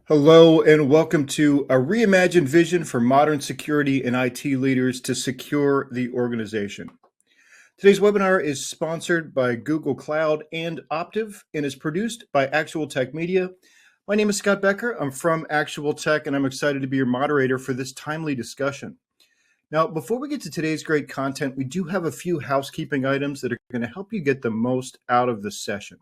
Hello and welcome to a reimagined vision for modern security and IT leaders to secure the organization. Today's webinar is sponsored by Google Cloud and Optiv and is produced by Actual Tech Media. My name is Scott Becker. I'm from Actual Tech and I'm excited to be your moderator for this timely discussion. Now, before we get to today's great content, we do have a few housekeeping items that are going to help you get the most out of the session.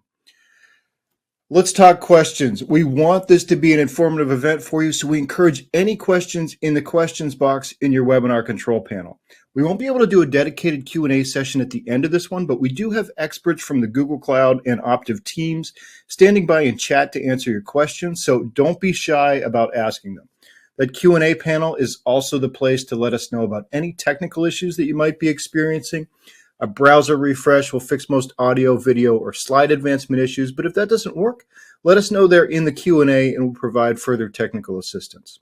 Let's talk questions. We want this to be an informative event for you, so we encourage any questions in the questions box in your webinar control panel. We won't be able to do a dedicated Q&A session at the end of this one, but we do have experts from the Google Cloud and Optiv teams standing by in chat to answer your questions, so don't be shy about asking them. That Q&A panel is also the place to let us know about any technical issues that you might be experiencing. A browser refresh will fix most audio, video, or slide advancement issues, but if that doesn't work, let us know there in the Q&A and we'll provide further technical assistance.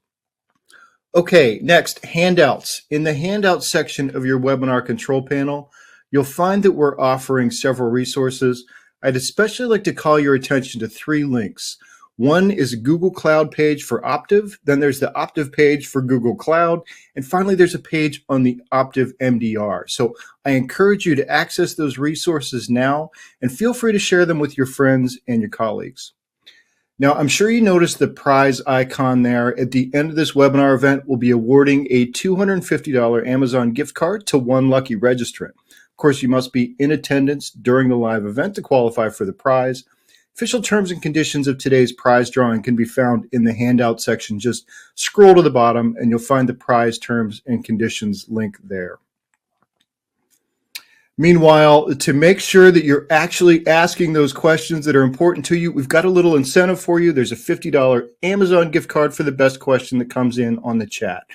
Okay, next, handouts. In the handout section of your webinar control panel, you'll find that we're offering several resources. I'd especially like to call your attention to three links. One is a Google Cloud page for Optiv, then there's the Optiv page for Google Cloud, and finally there's a page on the Optiv MDR. So I encourage you to access those resources now and feel free to share them with your friends and your colleagues. Now, I'm sure you noticed the prize icon there. At the end of this webinar event, we'll be awarding a $250 Amazon gift card to one lucky registrant. Of course, you must be in attendance during the live event to qualify for the prize. Official terms and conditions of today's prize drawing can be found in the handout section. Just scroll to the bottom and you'll find the prize terms and conditions link there. Meanwhile, to make sure that you're actually asking those questions that are important to you, we've got a little incentive for you. There's a $50 Amazon gift card for the best question that comes in on the chat.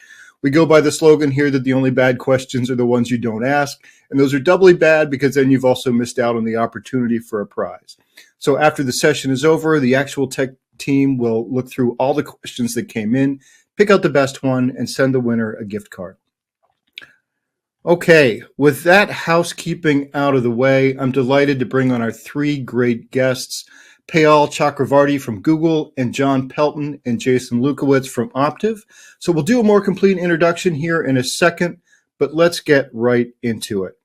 We go by the slogan here that the only bad questions are the ones you don't ask, and those are doubly bad because then you've also missed out on the opportunity for a prize. So after the session is over, the Actual Tech team will look through all the questions that came in, pick out the best one, and send the winner a gift card. Okay, with that housekeeping out of the way, I'm delighted to bring on our three great guests, Payal Chakravarty from Google, and John Pelton and Jason Lukowitz from Optiv. So we'll do a more complete introduction here in a second, but let's get right into it.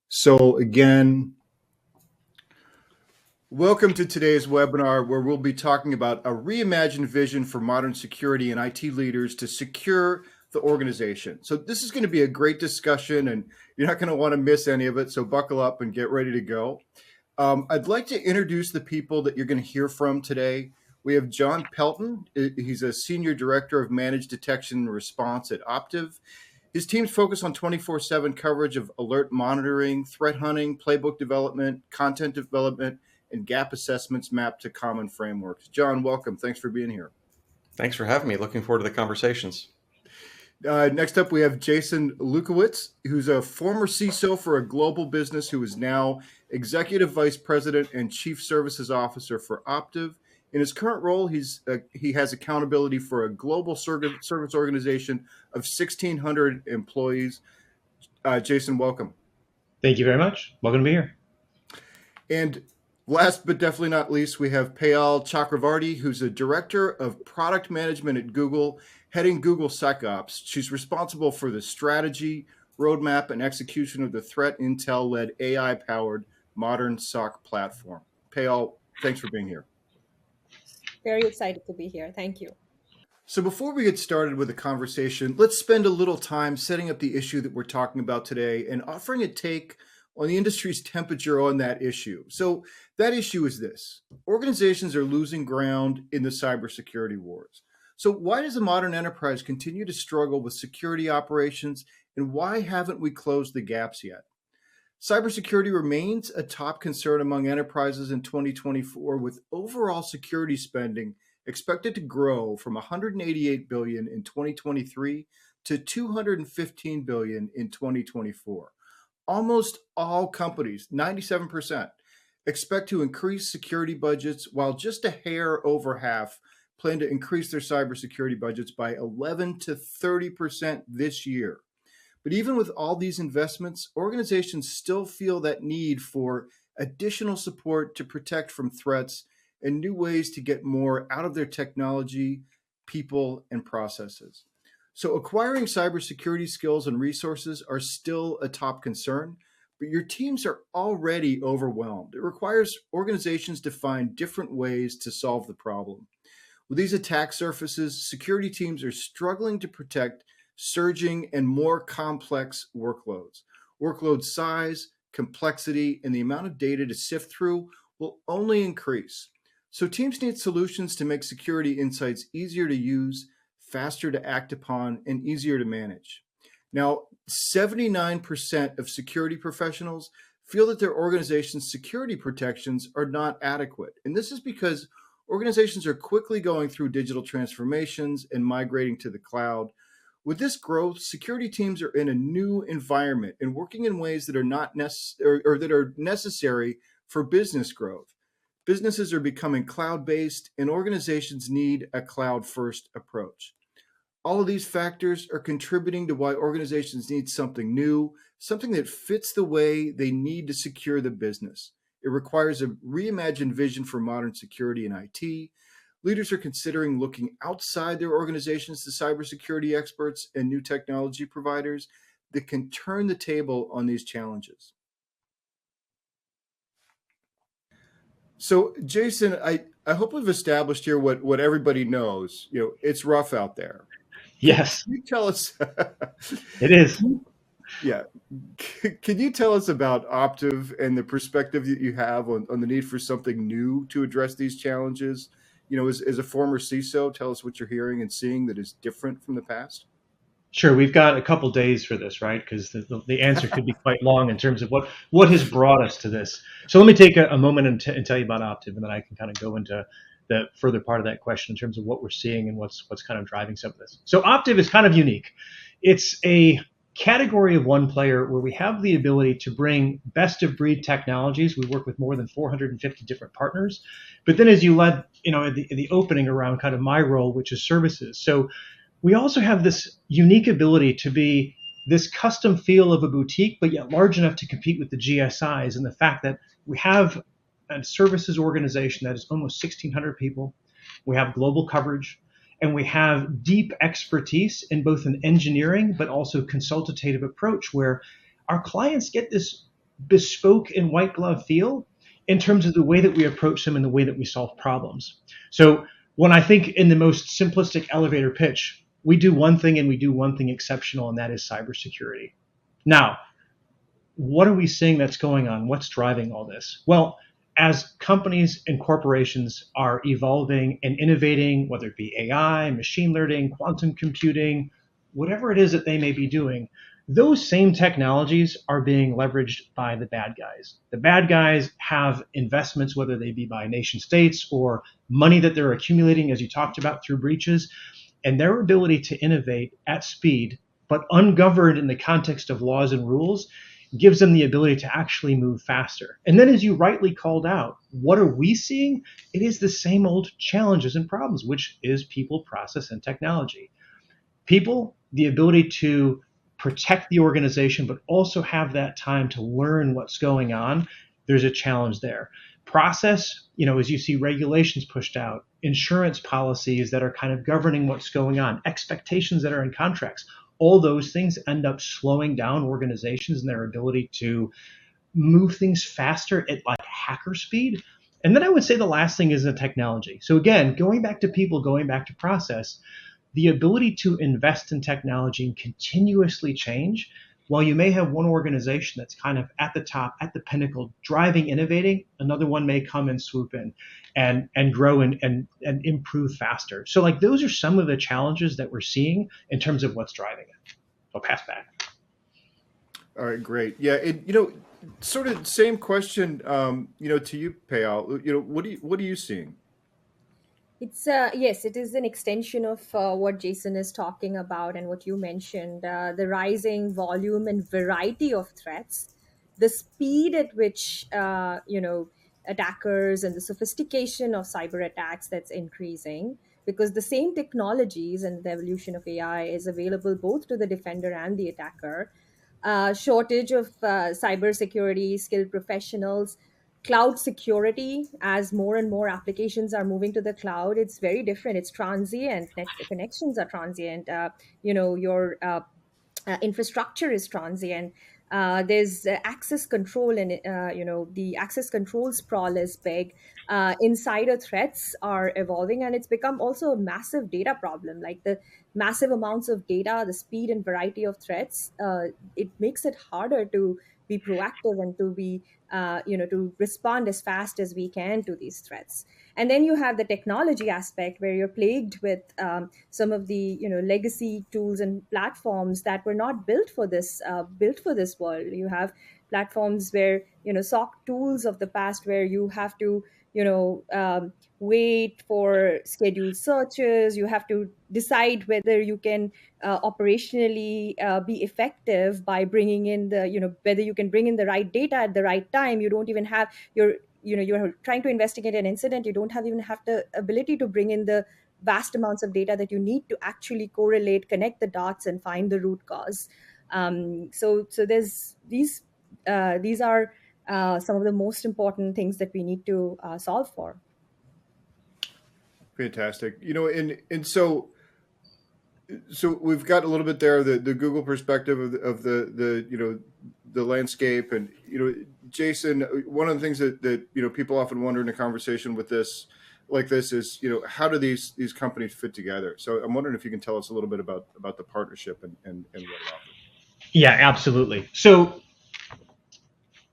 So again, welcome to today's webinar where we'll be talking about a reimagined vision for modern security and IT leaders to secure the organization. So this is going to be a great discussion and you're not going to want to miss any of it. So buckle up and get ready to go. I'd like to introduce the people that you're going to hear from today. We have John Pelton. He's a Senior Director of Managed Detection and Response at Optiv. His teams focus on 24/7 coverage of alert monitoring, threat hunting, playbook development, content development, and gap assessments mapped to common frameworks. John, welcome. Thanks for being here. Thanks for having me. Looking forward to the conversations. Next up, we have Jason Lukowitz, who's a former CISO for a global business who is now Executive Vice President and Chief Services Officer for Optiv. In his current role, he has accountability for a global service organization of 1,600 employees. Jason, welcome. Thank you very much. Welcome to be here. And last but definitely not least, we have Payal Chakravarty, who's a Director of Product Management at Google, heading Google SecOps. She's responsible for the strategy, roadmap, and execution of the threat intel-led AI-powered modern SOC platform. Payal, thanks for being here. Very excited to be here. Thank you. So before we get started with the conversation, let's spend a little time setting up the issue that we're talking about today and offering a take on the industry's temperature on that issue. So that issue is this: organizations are losing ground in the cybersecurity wars. So why does the modern enterprise continue to struggle with security operations, and why haven't we closed the gaps yet? Cybersecurity remains a top concern among enterprises in 2024, with overall security spending expected to grow from $188 billion in 2023 to $215 billion in 2024. Almost all companies, 97%, expect to increase security budgets, while just a hair over half plan to increase their cybersecurity budgets by 11 to 30% this year. But even with all these investments, organizations still feel that need for additional support to protect from threats and new ways to get more out of their technology people, and processes. So, acquiring cybersecurity skills and resources are still a top concern, but your teams are already overwhelmed. It requires organizations to find different ways to solve the problem. With these attack surfaces, security teams are struggling to protect surging and more complex workloads. Workload size, complexity, and the amount of data to sift through will only increase. So, teams need solutions to make security insights easier to use, faster to act upon, and easier to manage. Now, 79% of security professionals feel that their organization's security protections are not adequate. And this is because organizations are quickly going through digital transformations and migrating to the cloud. With this growth, security teams are in a new environment and working in ways that are not or that are necessary for business growth. Businesses are becoming cloud-based, and organizations need a cloud-first approach. All of these factors are contributing to why organizations need something new, something that fits the way they need to secure the business. It requires a reimagined vision for modern security and IT. Leaders are considering looking outside their organizations to cybersecurity experts and new technology providers that can turn the table on these challenges. So, Jason, I hope we've established here what everybody knows. It's rough out there. Yes, Can you tell us? it is. Yeah. Can you tell us about Optiv and the perspective that you have on the need for something new to address these challenges? As a former CISO, tell us what you're hearing and seeing that is different from the past. Sure, we've got a couple days for this, right? Because the answer could be quite long in terms of what has brought us to this. So let me take a moment and tell you about Optiv, and then I can kind of go into the further part of that question in terms of what we're seeing and what's kind of driving some of this. So Optiv is kind of unique. It's a category of one player where we have the ability to bring best of breed technologies. We work with more than 450 different partners. But then as you led, the opening around kind of my role, which is services. So we also have this unique ability to be this custom feel of a boutique, but yet large enough to compete with the GSIs. And the fact that we have a services organization that is almost 1,600 people. We have global coverage, and we have deep expertise in both an engineering but also consultative approach where our clients get this bespoke and white glove feel in terms of the way that we approach them and the way that we solve problems. So when I think in the most simplistic elevator pitch, we do one thing and we do one thing exceptional, and that is cybersecurity. Now, what are we seeing that's going on? What's driving all this? Well, as companies and corporations are evolving and innovating, whether it be AI, machine learning, quantum computing, whatever it is that they may be doing, those same technologies are being leveraged by the bad guys. The bad guys have investments, whether they be by nation states or money that they're accumulating, as you talked about, through breaches, and their ability to innovate at speed, but ungoverned in the context of laws and rules, gives them the ability to actually move faster. And then as you rightly called out, what are we seeing? It is the same old challenges and problems, which is people, process, and technology. People, the ability to protect the organization, but also have that time to learn what's going on, there's a challenge there. Process, as you see regulations pushed out, insurance policies that are kind of governing what's going on, expectations that are in contracts, all those things end up slowing down organizations and their ability to move things faster at like hacker speed. And then I would say the last thing is the technology. So again, going back to people, going back to process, the ability to invest in technology and continuously change, while you may have one organization that's kind of at the top, at the pinnacle, driving, innovating, another one may come and swoop in and grow and improve faster. So like those are some of the challenges that we're seeing in terms of what's driving it. I'll pass back. All right, great. Yeah, sort of same question, to you, Payal. What are you seeing? It's yes, it is an extension of what Jason is talking about and what you mentioned, the rising volume and variety of threats, the speed at which attackers and the sophistication of cyber attacks that's increasing, because the same technologies and the evolution of AI is available both to the defender and the attacker. Shortage of cybersecurity skilled professionals, Cloud security, as more and more applications are moving to the cloud, it's very different. It's transient. Connections are transient. Your infrastructure is transient. There's access control, and the access control sprawl is big. Insider threats are evolving, and it's become also a massive data problem. Like the massive amounts of data, the speed and variety of threats, it makes it harder to be proactive and to be to respond as fast as we can to these threats. And then you have the technology aspect, where you're plagued with some of the legacy tools and platforms that were not built for this world. You have platforms where SOC tools of the past, where you have to wait for scheduled searches. You have to decide whether you can operationally be effective by bringing in whether you can bring in the right data at the right time. You don't even have you're trying to investigate an incident. You don't even have the ability to bring in the vast amounts of data that you need to actually correlate, connect the dots, and find the root cause. So there's these are some of the most important things that we need to solve for. Fantastic. So we've got a little bit there, the Google perspective of the landscape, and Jason, one of the things that people often wonder in a conversation with this is how do these companies fit together? So I'm wondering if you can tell us a little bit about the partnership and what it offers. Yeah, absolutely. So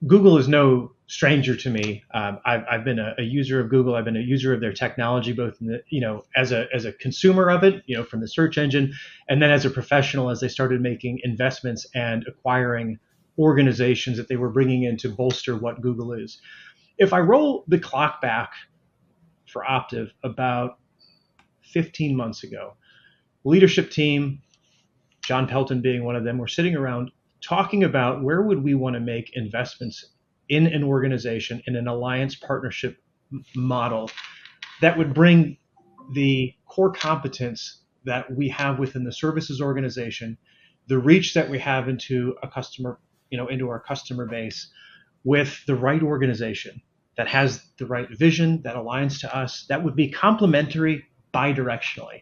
Google is no stranger to me. I've been a user of Google. I've been a user of their technology, both in the, as a consumer of it, from the search engine, and then as a professional, as they started making investments and acquiring organizations that they were bringing in to bolster what Google is. If I roll the clock back for Optiv about 15 months ago, leadership team, John Pelton being one of them, were sitting around talking about where would we want to make investments in an organization, in an alliance partnership model that would bring the core competence that we have within the services organization, the reach that we have into a customer, into our customer base, with the right organization that has the right vision, that aligns to us, that would be complementary bidirectionally.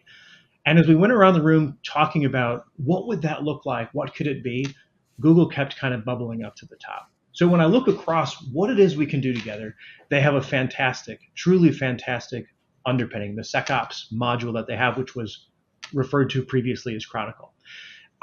And as we went around the room talking about what would that look like, what could it be, Google kept kind of bubbling up to the top. So when I look across what it is we can do together, they have a fantastic, truly fantastic underpinning, the SecOps module that they have, which was referred to previously as Chronicle.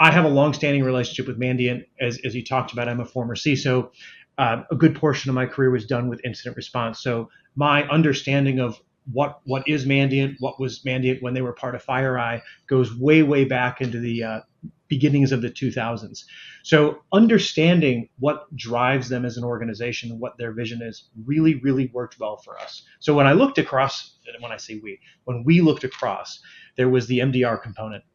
I have a long-standing relationship with Mandiant. As you talked about, I'm a former CISO. A good portion of my career was done with incident response. So my understanding of what is Mandiant, what was Mandiant when they were part of FireEye, goes way, way back into the beginnings of the 2000s. So understanding what drives them as an organization and what their vision is really, really worked well for us. So when I looked across, and when I say when we looked across, there was the MDR component.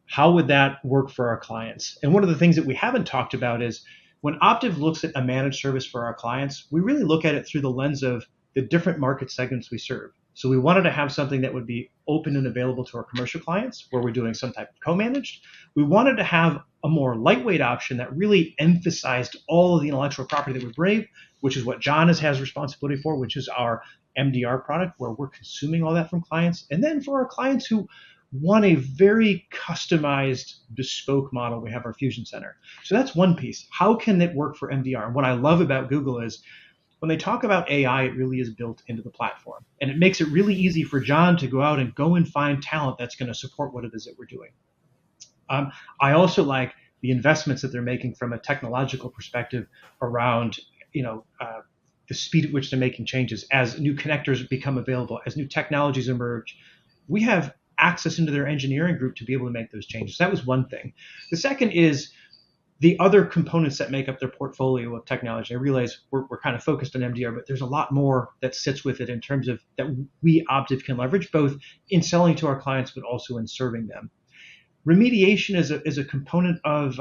How would that work for our clients? And one of the things that we haven't talked about is when Optiv looks at a managed service for our clients, we really look at it through the lens of the different market segments we serve. So we wanted to have something that would be open and available to our commercial clients, where we're doing some type of co-managed. We wanted to have a more lightweight option that really emphasized all of the intellectual property that we bring, which is what John has responsibility for, which is our MDR product, where we're consuming all that from clients. And then for our clients who want a very customized, bespoke model, we have our Fusion Center. So that's one piece. How can it work for MDR? And what I love about Google is when they talk about AI, it really is built into the platform. And it makes it really easy for John to go out and go and find talent that's going to support what it is that we're doing. I also like the investments that they're making from a technological perspective around, the speed at which they're making changes. As new connectors become available, as new technologies emerge, we have access into their engineering group to be able to make those changes. That was one thing. The second is the other components that make up their portfolio of technology. I realize we're kind of focused on MDR, but there's a lot more that sits with it in terms of that we Optiv can leverage, both in selling to our clients, but also in serving them. Remediation is a component of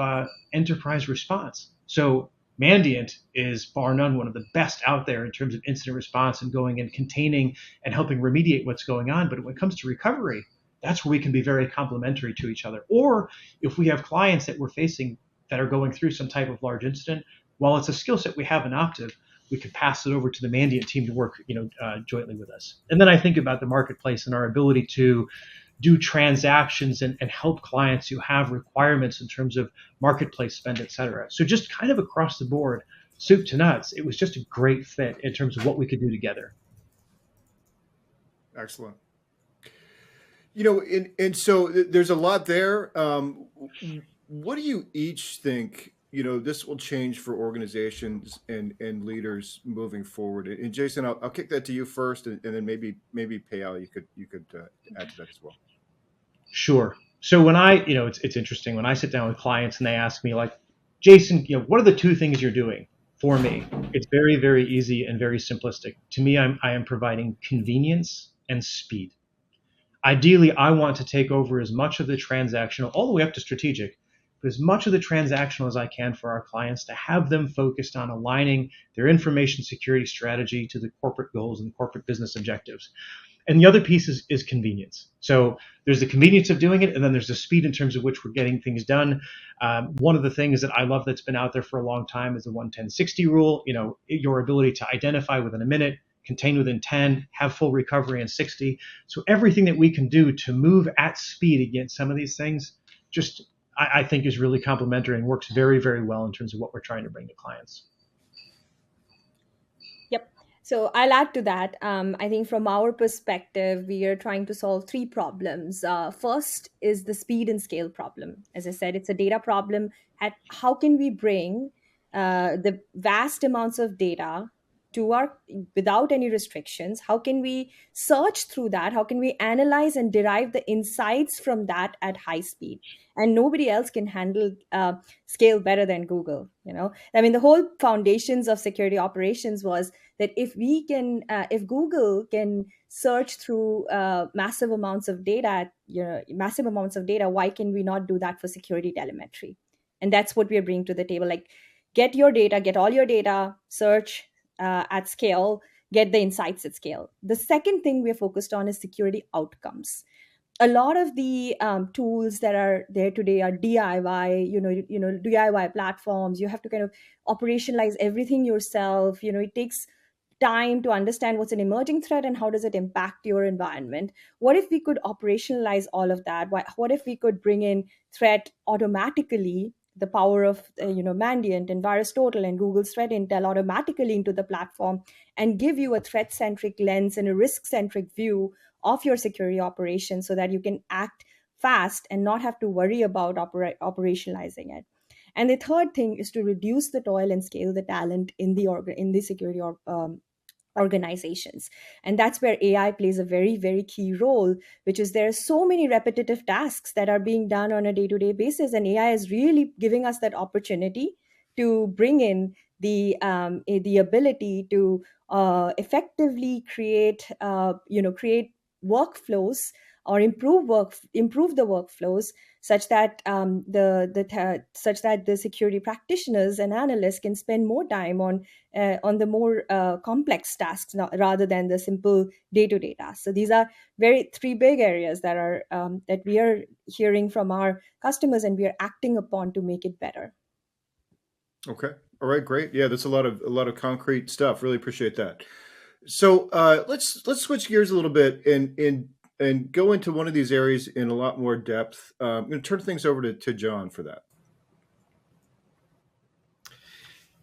enterprise response. So Mandiant is bar none one of the best out there in terms of incident response and going and containing and helping remediate what's going on. But when it comes to recovery, that's where we can be very complementary to each other. Or if we have clients that we're facing that are going through some type of large incident, while it's a skill set we have in Optiv, we could pass it over to the Mandiant team to work, jointly with us. And then I think about the marketplace and our ability to do transactions and help clients who have requirements in terms of marketplace spend, et cetera. So just kind of across the board, soup to nuts, it was just a great fit in terms of what we could do together. Excellent. And so there's a lot there. What do you each think, this will change for organizations and leaders moving forward? And Jason, I'll kick that to you first, and then maybe Payal, you could add to that as well. Sure. So when it's interesting when I sit down with clients and they ask me like, Jason, what are the two things you're doing for me? It's very, very easy and very simplistic. To me, I am providing convenience and speed. Ideally, I want to take over as much of the transactional, all the way up to strategic, but as much of the transactional as I can for our clients to have them focused on aligning their information security strategy to the corporate goals and the corporate business objectives. And the other piece is convenience. So there's the convenience of doing it, and then there's the speed in terms of which we're getting things done. One of the things that I love that's been out there for a long time is the 1-10-60 rule. Your ability to identify within a minute, contain within 10, have full recovery in 60. So everything that we can do to move at speed against some of these things, I think is really complementary and works very, very well in terms of what we're trying to bring to clients. Yep. So I'll add to that. I think from our perspective, we are trying to solve three problems. First is the speed and scale problem. As I said, it's a data problem. At how can we bring the vast amounts of data without any restrictions? How can we search through that? How can we analyze and derive the insights from that at high speed? And nobody else can handle scale better than Google. The whole foundations of security operations was that if Google can search through massive amounts of data, why can we not do that for security telemetry? And that's what we are bringing to the table. Like, get all your data, search at scale, get the insights at scale. The second thing we're focused on is security outcomes. A lot of the tools that are there today are DIY, DIY platforms. You have to kind of operationalize everything yourself. It takes time to understand what's an emerging threat and how does it impact your environment. What if we could operationalize all of that? What if we could bring in threat automatically, the power of Mandiant and VirusTotal and Google's Threat Intel automatically into the platform, and give you a threat-centric lens and a risk-centric view of your security operations so that you can act fast and not have to worry about operationalizing it. And the third thing is to reduce the toil and scale the talent in the security organizations. And that's where AI plays a very, very key role, which is there are so many repetitive tasks that are being done on a day-to-day basis. And AI is really giving us that opportunity to bring in the ability to effectively create workflows or improve the workflows such that the security practitioners and analysts can spend more time on the more complex tasks rather than the simple day-to-day tasks. So these are three big areas that we are hearing from our customers, and we are acting upon to make it better. Okay. All right. Great. Yeah, that's a lot of concrete stuff. Really appreciate that. So let's switch gears a little bit and go into one of these areas in a lot more depth. I'm going to turn things over to John for that.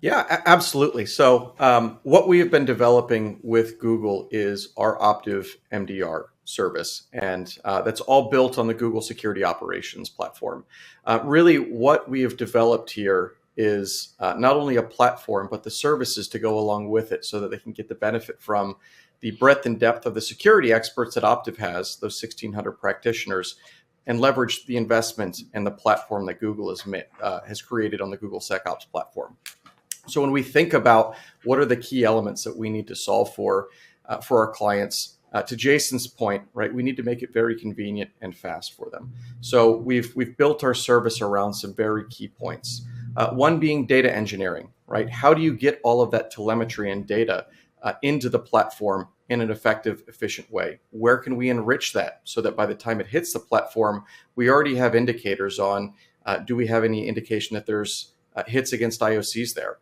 Yeah, absolutely. So what we have been developing with Google is our Optiv MDR service, and that's all built on the Google Security Operations platform. Really, what we have developed here is not only a platform, but the services to go along with it so that they can get the benefit from the breadth and depth of the security experts that Optiv has, those 1,600 practitioners, and leverage the investment and the platform that Google has created on the Google SecOps platform. So when we think about what are the key elements that we need to solve for our clients, to Jason's point, right, we need to make it very convenient and fast for them. So we've built our service around some very key points. One being data engineering, right? How do you get all of that telemetry and data into the platform in an effective, efficient way? Where can we enrich that so that by the time it hits the platform, we already have indicators on, do we have any indication that there's hits against IOCs there?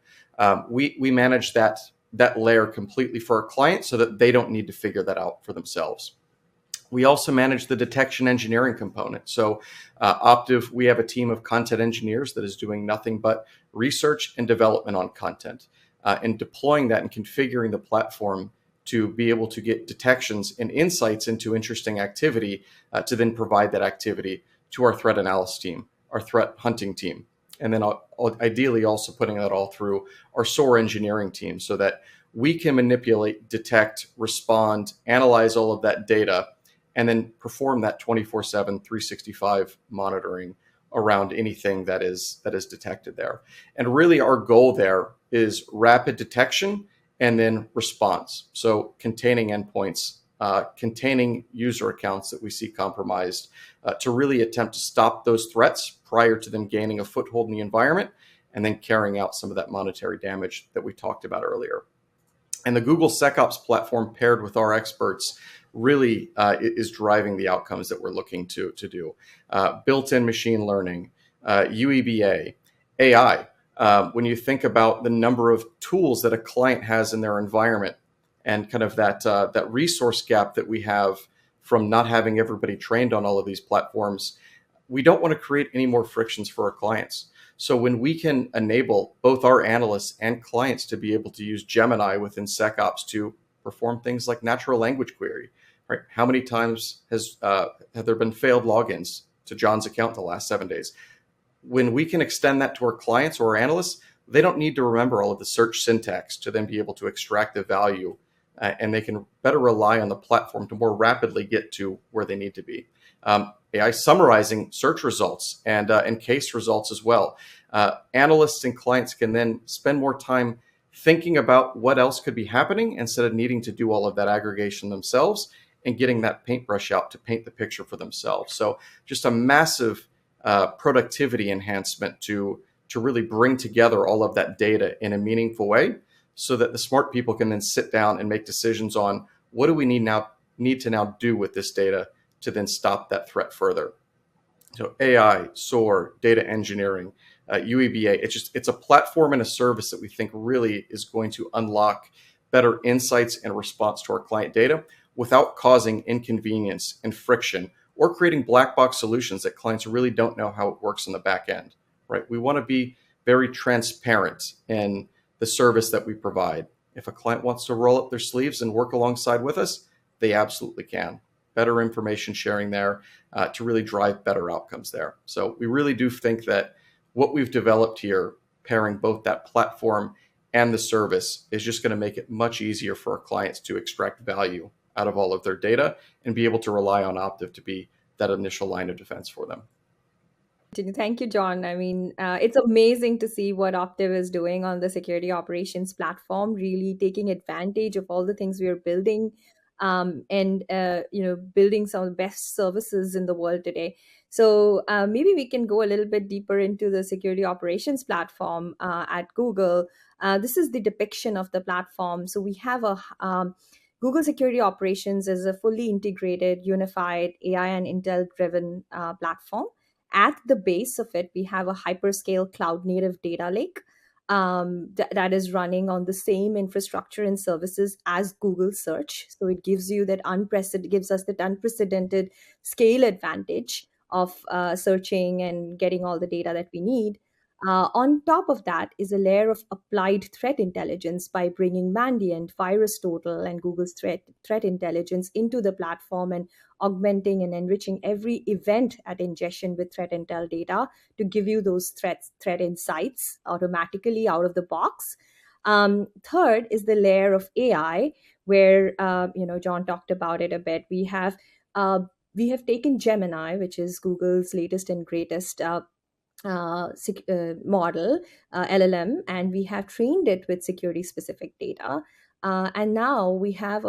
We manage that that layer completely for our clients so that they don't need to figure that out for themselves. We also manage the detection engineering component. So Optiv, we have a team of content engineers that is doing nothing but research and development on content and deploying that and configuring the platform to be able to get detections and insights into interesting activity to then provide that activity to our threat analysis team, our threat hunting team. And then ideally also putting that all through our SOAR engineering team so that we can manipulate, detect, respond, analyze all of that data, and then perform that 24/7, 365 monitoring around anything that is detected there. And really our goal there is rapid detection and then response. So containing endpoints, containing user accounts that we see compromised to really attempt to stop those threats prior to them gaining a foothold in the environment and then carrying out some of that monetary damage that we talked about earlier. And the Google SecOps platform paired with our experts really is driving the outcomes that we're looking to do. Built-in machine learning, UEBA, AI. When you think about the number of tools that a client has in their environment and kind of that resource gap that we have from not having everybody trained on all of these platforms, we don't want to create any more frictions for our clients. So when we can enable both our analysts and clients to be able to use Gemini within SecOps to perform things like natural language query, right? How many times have there been failed logins to John's account in the last 7 days? When we can extend that to our clients or our analysts, they don't need to remember all of the search syntax to then be able to extract the value, and they can better rely on the platform to more rapidly get to where they need to be. AI summarizing search results and case results as well. Analysts and clients can then spend more time thinking about what else could be happening instead of needing to do all of that aggregation themselves and getting that paintbrush out to paint the picture for themselves. So just a massive productivity enhancement to really bring together all of that data in a meaningful way so that the smart people can then sit down and make decisions on what do we need to now do with this data to then stop that threat further. So AI, SOAR, data engineering, UEBA, it's a platform and a service that we think really is going to unlock better insights and response to our client data without causing inconvenience and friction or creating black box solutions that clients really don't know how it works in the back end, right? We want to be very transparent in the service that we provide. If a client wants to roll up their sleeves and work alongside with us, they absolutely can. Better information sharing there to really drive better outcomes there. So we really do think that what we've developed here, pairing both that platform and the service, is just going to make it much easier for our clients to extract value out of all of their data and be able to rely on Optiv to be that initial line of defense for them. Thank you, John. I mean, it's amazing to see what Optiv is doing on the security operations platform, really taking advantage of all the things we are building, and building some of the best services in the world today. So maybe we can go a little bit deeper into the security operations platform at Google. This is the depiction of the platform. So we have a Google Security Operations is a fully integrated, unified AI and Intel-driven platform. At the base of it, we have a hyperscale cloud-native data lake that is running on the same infrastructure and services as Google Search. So it gives you that gives us that unprecedented scale advantage of searching and getting all the data that we need. On top of that is a layer of applied threat intelligence by bringing Mandiant, VirusTotal, and Google's threat intelligence into the platform and augmenting and enriching every event at ingestion with threat intel data to give you those threat insights automatically out of the box. Third is the layer of AI, where John talked about it a bit. We have taken Gemini, which is Google's latest and greatest model, LLM, and we have trained it with security specific data. And now we have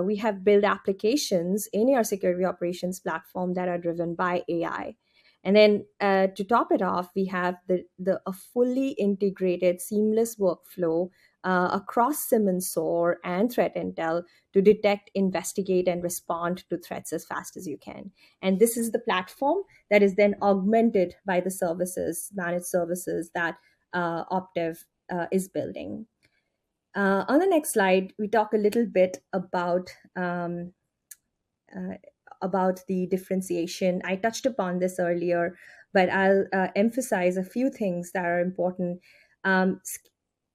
we have built applications in our security operations platform that are driven by AI. And then to top it off, we have a fully integrated, seamless workflow across SIEM and SOAR and threat intel to detect, investigate, and respond to threats as fast as you can. And this is the platform that is then augmented by the services, managed services that Optiv is building. On the next slide, we talk a little bit uh, about the differentiation. I touched upon this earlier, but I'll emphasize a few things that are important. Um,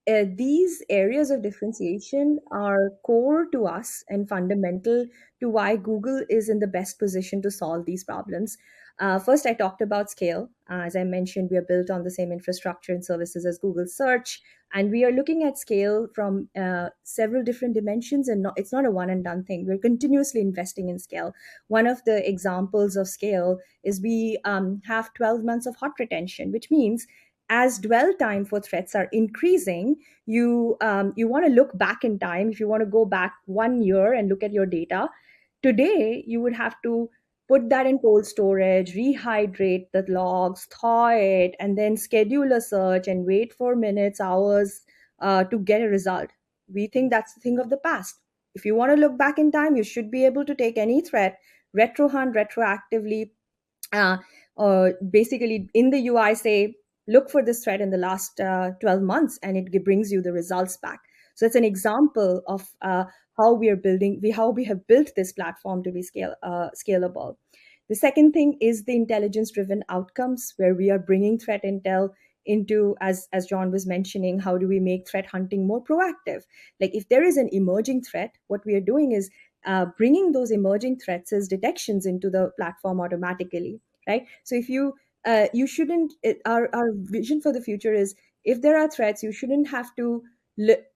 these areas of differentiation are core to us and fundamental to why Google is in the best position to solve these problems. First, I talked about scale. As I mentioned, we are built on the same infrastructure and services as Google Search, and we are looking at scale from several different dimensions, and it's not a one and done thing. We're continuously investing in scale. One of the examples of scale is we have 12 months of hot retention, which means as dwell time for threats are increasing, you want to look back in time. If you want to go back 1 year and look at your data, today you would have to put that in cold storage, rehydrate the logs, thaw it, and then schedule a search and wait for minutes, hours to get a result. We think that's the thing of the past. If you want to look back in time, you should be able to take any threat, retro hunt retroactively, uh, or basically in the UI say, look for this thread in the last 12 months, and it brings you the results back. So it's an example of how how we have built this platform to be scalable. The second thing is the intelligence driven outcomes, where we are bringing threat intel into, as John was mentioning, how do we make threat hunting more proactive? Like if there is an emerging threat, what we are doing is bringing those emerging threats as detections into the platform automatically, right? So if you shouldn't, our vision for the future is, if there are threats, you shouldn't have to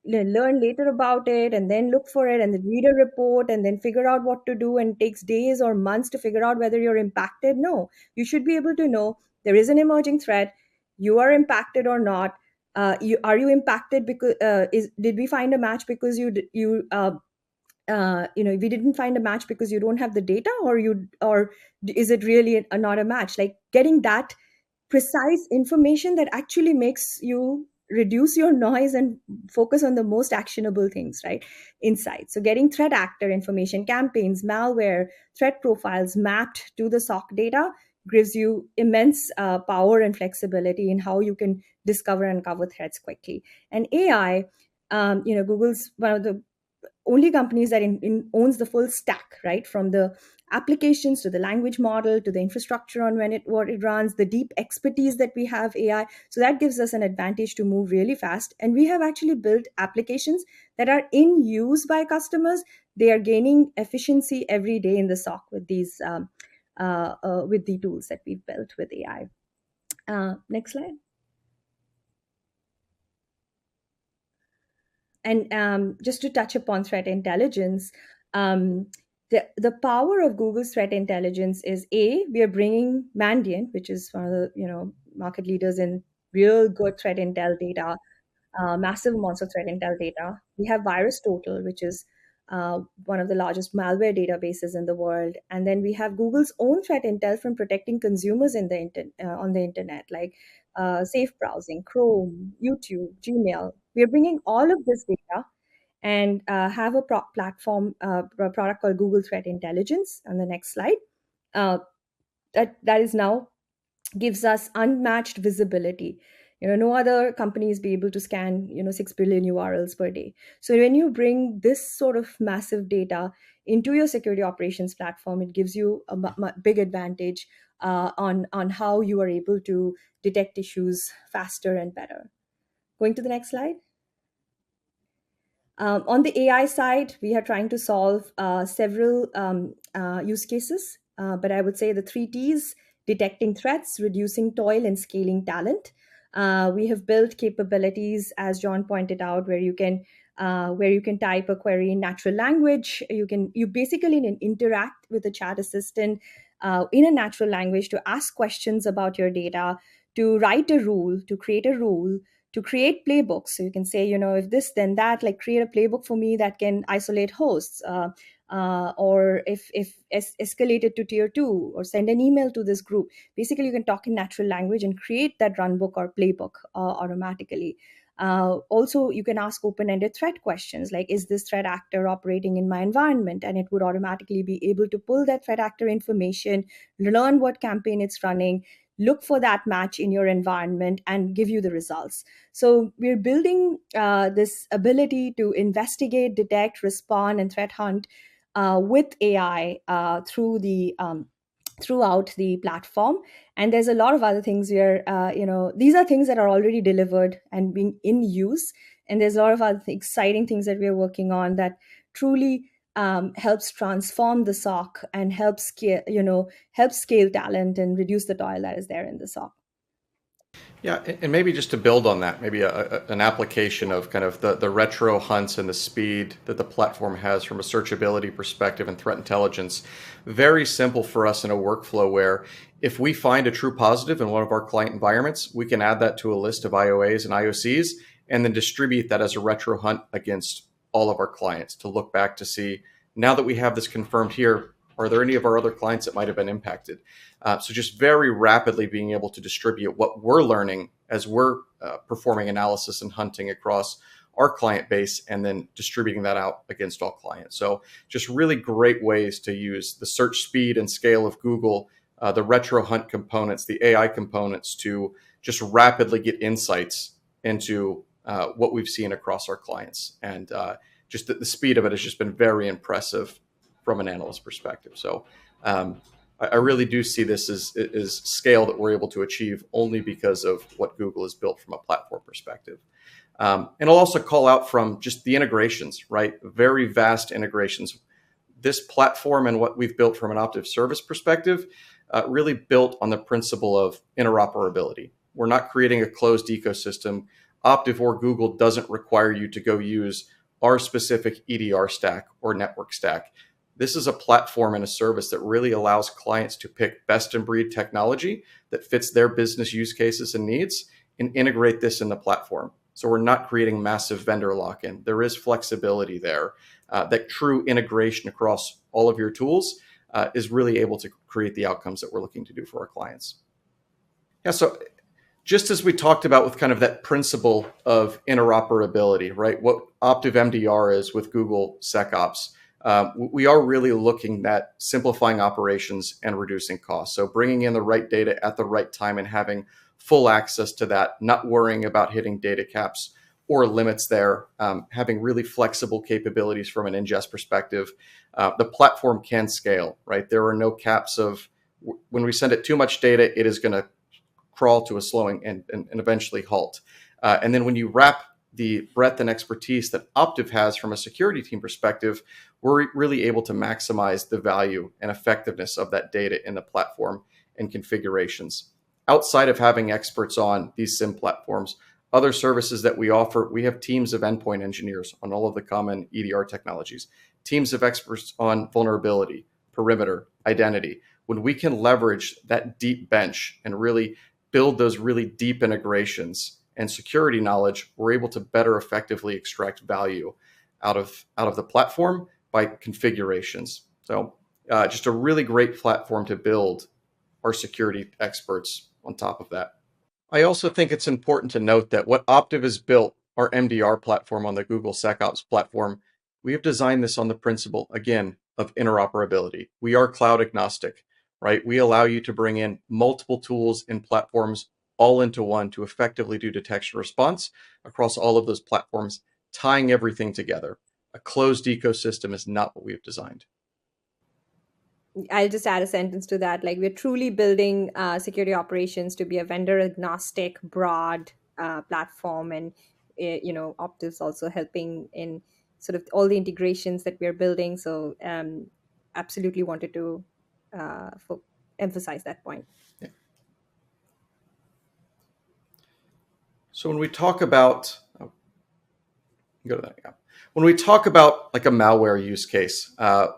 learn later about it and then look for it and then read a report and then figure out what to do, and takes days or months to figure out whether you're impacted. No, you should be able to know there is an emerging threat, you are impacted or not. Are you impacted because did we find a match because we didn't find a match because you don't have the data, or is it really not a match? Like getting that precise information that actually makes you reduce your noise and focus on the most actionable things, right? Insights. So getting threat actor information, campaigns, malware, threat profiles mapped to the SOC data gives you immense power and flexibility in how you can discover and cover threats quickly. And AI, Google's one of the only companies that owns the full stack, right? From the applications to the language model to the infrastructure on what it runs, the deep expertise that we have AI. So that gives us an advantage to move really fast. And we have actually built applications that are in use by customers. They are gaining efficiency every day in the SOC with with the tools that we've built with AI. Next slide. And just to touch upon threat intelligence, the power of Google's threat intelligence is, we are bringing Mandiant, which is one of the market leaders in real good threat intel data, massive amounts of threat intel data. We have Virus Total, which is one of the largest malware databases in the world, and then we have Google's own threat intel from protecting consumers on the internet, like safe browsing, Chrome, YouTube, Gmail. We are bringing all of this data and have a platform, a product called Google Threat Intelligence. On the next slide, that is now gives us unmatched visibility. No other companies be able to scan 6 billion URLs per day. So when you bring this sort of massive data into your security operations platform, it gives you a big advantage on how you are able to detect issues faster and better. Going to the next slide. On the AI side, we are trying to solve several use cases, but I would say the 3 Ts: detecting threats, reducing toil, and scaling talent. We have built capabilities, as John pointed out, where you can type a query in natural language. You basically interact with a chat assistant in a natural language to ask questions about your data, to write a rule, to create a rule, to create playbooks. So you can say, if this, then that, like create a playbook for me that can isolate hosts, or if escalated to tier 2, or send an email to this group. Basically, you can talk in natural language and create that runbook or playbook automatically. Also, you can ask open-ended threat questions like, is this threat actor operating in my environment? And it would automatically be able to pull that threat actor information, learn what campaign it's running, look for that match in your environment and give you the results. So we're building this ability to investigate, detect, respond, and threat hunt with AI throughout the platform. And there's a lot of other things where these are things that are already delivered and being in use, and there's a lot of other exciting things that we're working on that truly helps transform the SOC and help scale talent and reduce the toil that is there in the SOC. Yeah, and maybe just to build on that, maybe an application of kind of the retro hunts and the speed that the platform has from a searchability perspective and threat intelligence. Very simple for us in a workflow where if we find a true positive in one of our client environments, we can add that to a list of IOAs and IOCs and then distribute that as a retro hunt against all of our clients to look back to see, now that we have this confirmed here, are there any of our other clients that might have been impacted? So just very rapidly being able to distribute what we're learning as we're performing analysis and hunting across our client base and then distributing that out against all clients. So just really great ways to use the search speed and scale of Google, the retro hunt components, the AI components to just rapidly get insights into what we've seen across our clients. And just the speed of it has just been very impressive from an analyst perspective. So I really do see this as scale that we're able to achieve only because of what Google has built from a platform perspective. And I'll also call out from just the integrations, right? Very vast integrations. This platform and what we've built from an Optiv service perspective really built on the principle of interoperability. We're not creating a closed ecosystem. Optiv or Google doesn't require you to go use our specific EDR stack or network stack. This is a platform and a service that really allows clients to pick best in breed technology that fits their business use cases and needs and integrate this in the platform. So we're not creating massive vendor lock-in. There is flexibility there. That true integration across all of your tools is really able to create the outcomes that we're looking to do for our clients. Yeah, so just as we talked about with kind of that principle of interoperability, right? What Optiv MDR is with Google SecOps, we are really looking at simplifying operations and reducing costs. So bringing in the right data at the right time and having full access to that, not worrying about hitting data caps or limits there, having really flexible capabilities from an ingest perspective. The platform can scale, right? There are no caps of when we send it too much data, it is going to crawl to a slowing and eventually halt. And then when you wrap the breadth and expertise that Optiv has from a security team perspective, we're really able to maximize the value and effectiveness of that data in the platform and configurations. Outside of having experts on these SIM platforms, other services that we offer, we have teams of endpoint engineers on all of the common EDR technologies, teams of experts on vulnerability, perimeter, identity. When we can leverage that deep bench and really build those really deep integrations and security knowledge, we're able to better effectively extract value out of the platform by configurations. So just a really great platform to build our security experts on top of that. I also think it's important to note that what Optiv has built, our MDR platform on the Google SecOps platform, we have designed this on the principle, again, of interoperability. We are cloud agnostic, right? We allow you to bring in multiple tools and platforms all into one to effectively do detection response across all of those platforms, tying everything together. A closed ecosystem is not what we've designed. I'll just add a sentence to that. Like, we're truly building security operations to be a vendor agnostic, broad platform, and Optiv's also helping in sort of all the integrations that we're building. So, absolutely wanted to emphasize that point. Yeah. So when we talk about when we talk about like a malware use case,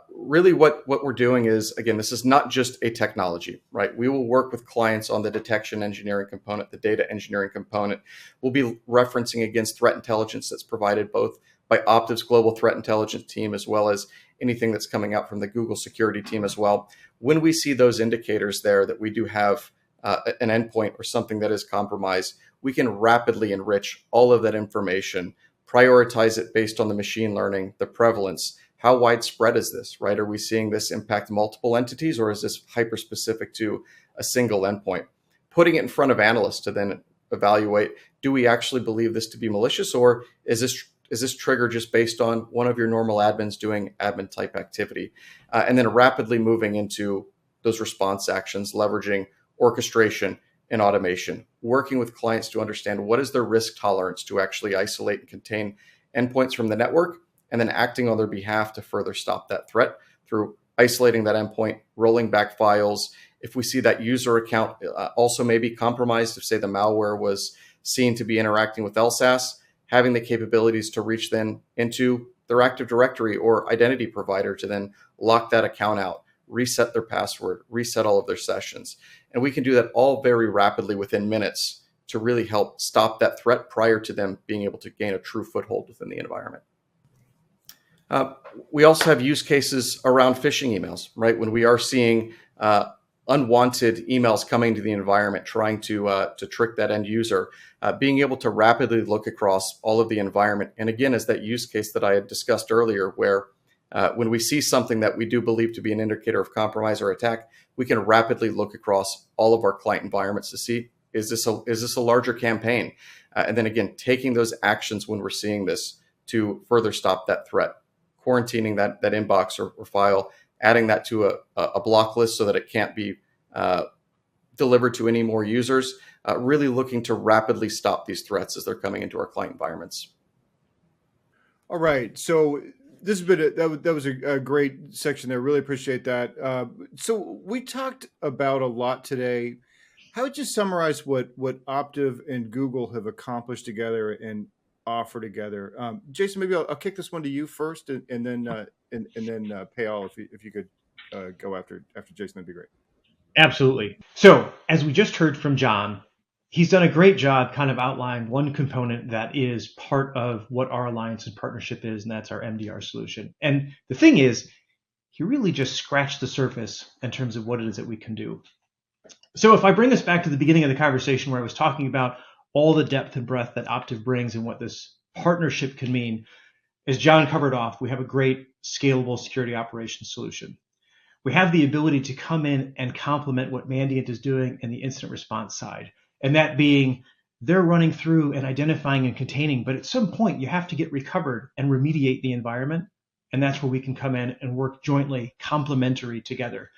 really what we're doing is, again, this is not just a technology, right? We will work with clients on the detection engineering component, the data engineering component. We'll be referencing against threat intelligence that's provided both by Optiv's global threat intelligence team, as well as anything that's coming out from the Google security team as well. When we see those indicators there that we do have an endpoint or something that is compromised, we can rapidly enrich all of that information, prioritize it based on the machine learning, the prevalence. How widespread is this, right? Are we seeing this impact multiple entities, or is this hyper-specific to a single endpoint? putting it in front of analysts to then evaluate, do we actually believe this to be malicious, or is this trigger just based on one of your normal admins doing admin type activity? And then rapidly moving into those response actions, leveraging orchestration and automation, working with clients to understand what is their risk tolerance to actually isolate and contain endpoints from the network, and then acting on their behalf to further stop that threat through isolating that endpoint, rolling back files. If we see that user account also may be compromised, if say the malware was seen to be interacting with LSAS, having the capabilities to reach then into their Active Directory or identity provider to then lock that account out, reset their password, reset all of their sessions. And we can do that all very rapidly within minutes to really help stop that threat prior to them being able to gain a true foothold within the environment. We also have use cases around phishing emails, right? When we are seeing unwanted emails coming to the environment, trying to trick that end user, being able to rapidly look across all of the environment. And again, as that use case that I had discussed earlier, where when we see something that we do believe to be an indicator of compromise or attack, we can rapidly look across all of our client environments to see, is this a larger campaign? And then again, taking those actions when we're seeing this to further stop that threat, quarantining that inbox or file, adding that to a block list so that it can't be delivered to any more users, really looking to rapidly stop these threats as they're coming into our client environments. All right. So this has been that was a great section there. Really appreciate that. So we talked about a lot today. How would you summarize what Optiv and Google have accomplished together and offer together? Jason, maybe I'll kick this one to you first, and then Payal, if you could go after Jason, that'd be great. Absolutely. So as we just heard from John, he's done a great job kind of outlining one component that is part of what our alliance and partnership is, and that's our MDR solution. And the thing is, he really just scratched the surface in terms of what it is that we can do. So if I bring us back to the beginning of the conversation where I was talking about all the depth and breadth that Optiv brings and what this partnership can mean, as John covered off, we have a great scalable security operations solution. We have the ability to come in and complement what Mandiant is doing in the incident response side. And that being, they're running through and identifying and containing, but at some point you have to get recovered and remediate the environment. And that's where we can come in and work jointly, complementary together.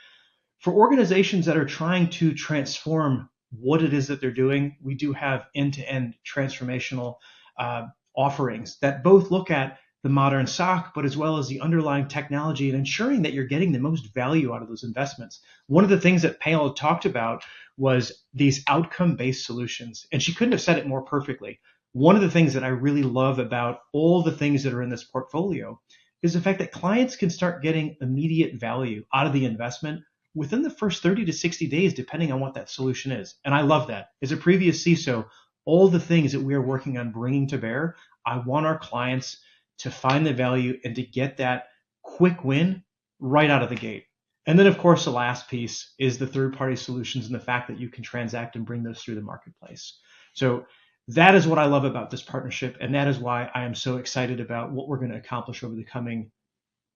For organizations that are trying to transform what it is that they're doing, we do have end-to-end transformational offerings that both look at the modern SOC, but as well as the underlying technology and ensuring that you're getting the most value out of those investments. One of the things that Payal talked about was these outcome-based solutions, and she couldn't have said it more perfectly. One of the things that I really love about all the things that are in this portfolio is the fact that clients can start getting immediate value out of the investment within the first 30 to 60 days, depending on what that solution is. And I love that. As a previous CISO, all the things that we are working on bringing to bear, I want our clients to find the value and to get that quick win right out of the gate. And then, of course, the last piece is the third-party solutions and the fact that you can transact and bring those through the marketplace. So that is what I love about this partnership, and that is why I am so excited about what we're going to accomplish over the coming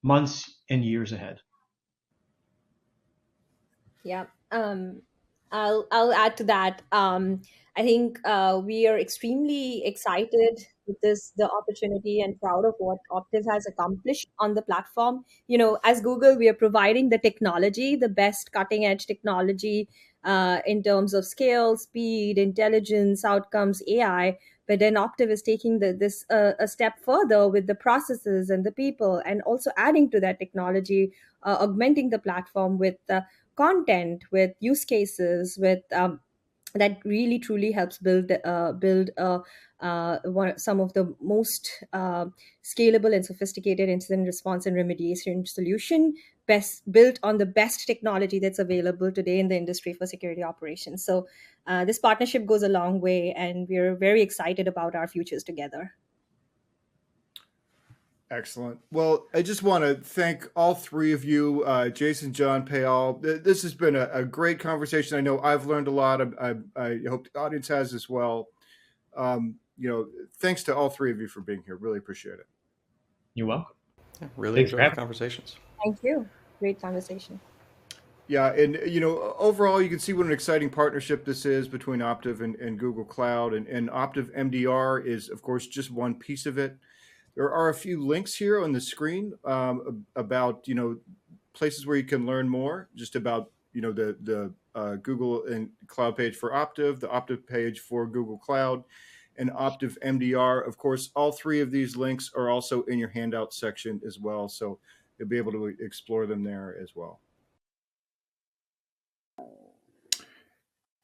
months and years ahead. Yeah. I'll add to that. I think we are extremely excited with the opportunity, and proud of what Optiv has accomplished on the platform. As Google, we are providing the technology, the best cutting edge technology in terms of scale, speed, intelligence, outcomes, AI. But then Optiv is taking this a step further with the processes and the people, and also adding to that technology, augmenting the platform with content, with use cases, with that really truly helps build some of the most scalable and sophisticated incident response and remediation solution, best built on the best technology that's available today in the industry for security operations. So this partnership goes a long way, and we're very excited about our futures together. Excellent. Well, I just want to thank all three of you, Jason, John, Payal. This has been a great conversation. I know I've learned a lot. I hope the audience has as well. Thanks to all three of you for being here. Really appreciate it. You're welcome. Yeah, really enjoyed the conversations. Thank you. Great conversation. Yeah, and overall, you can see what an exciting partnership this is between Optiv and Google Cloud, and Optiv MDR is, of course, just one piece of it. There are a few links here on the screen about places where you can learn more, just about the Google and Cloud page for Optiv, the Optiv page for Google Cloud, and Optiv MDR. Of course, all three of these links are also in your handout section as well, so you'll be able to explore them there as well.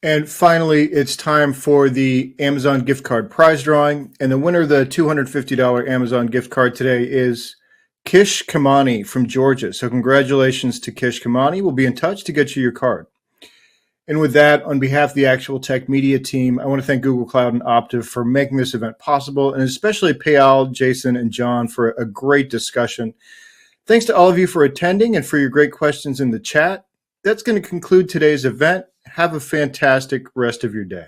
And finally, it's time for the Amazon gift card prize drawing. And the winner of the $250 Amazon gift card today is Kish Kamani from Georgia. So congratulations to Kish Kamani. We'll be in touch to get you your card. And with that, on behalf of the Actual Tech Media team, I want to thank Google Cloud and Optiv for making this event possible, and especially Payal, Jason, and John for a great discussion. Thanks to all of you for attending and for your great questions in the chat. That's going to conclude today's event. Have a fantastic rest of your day.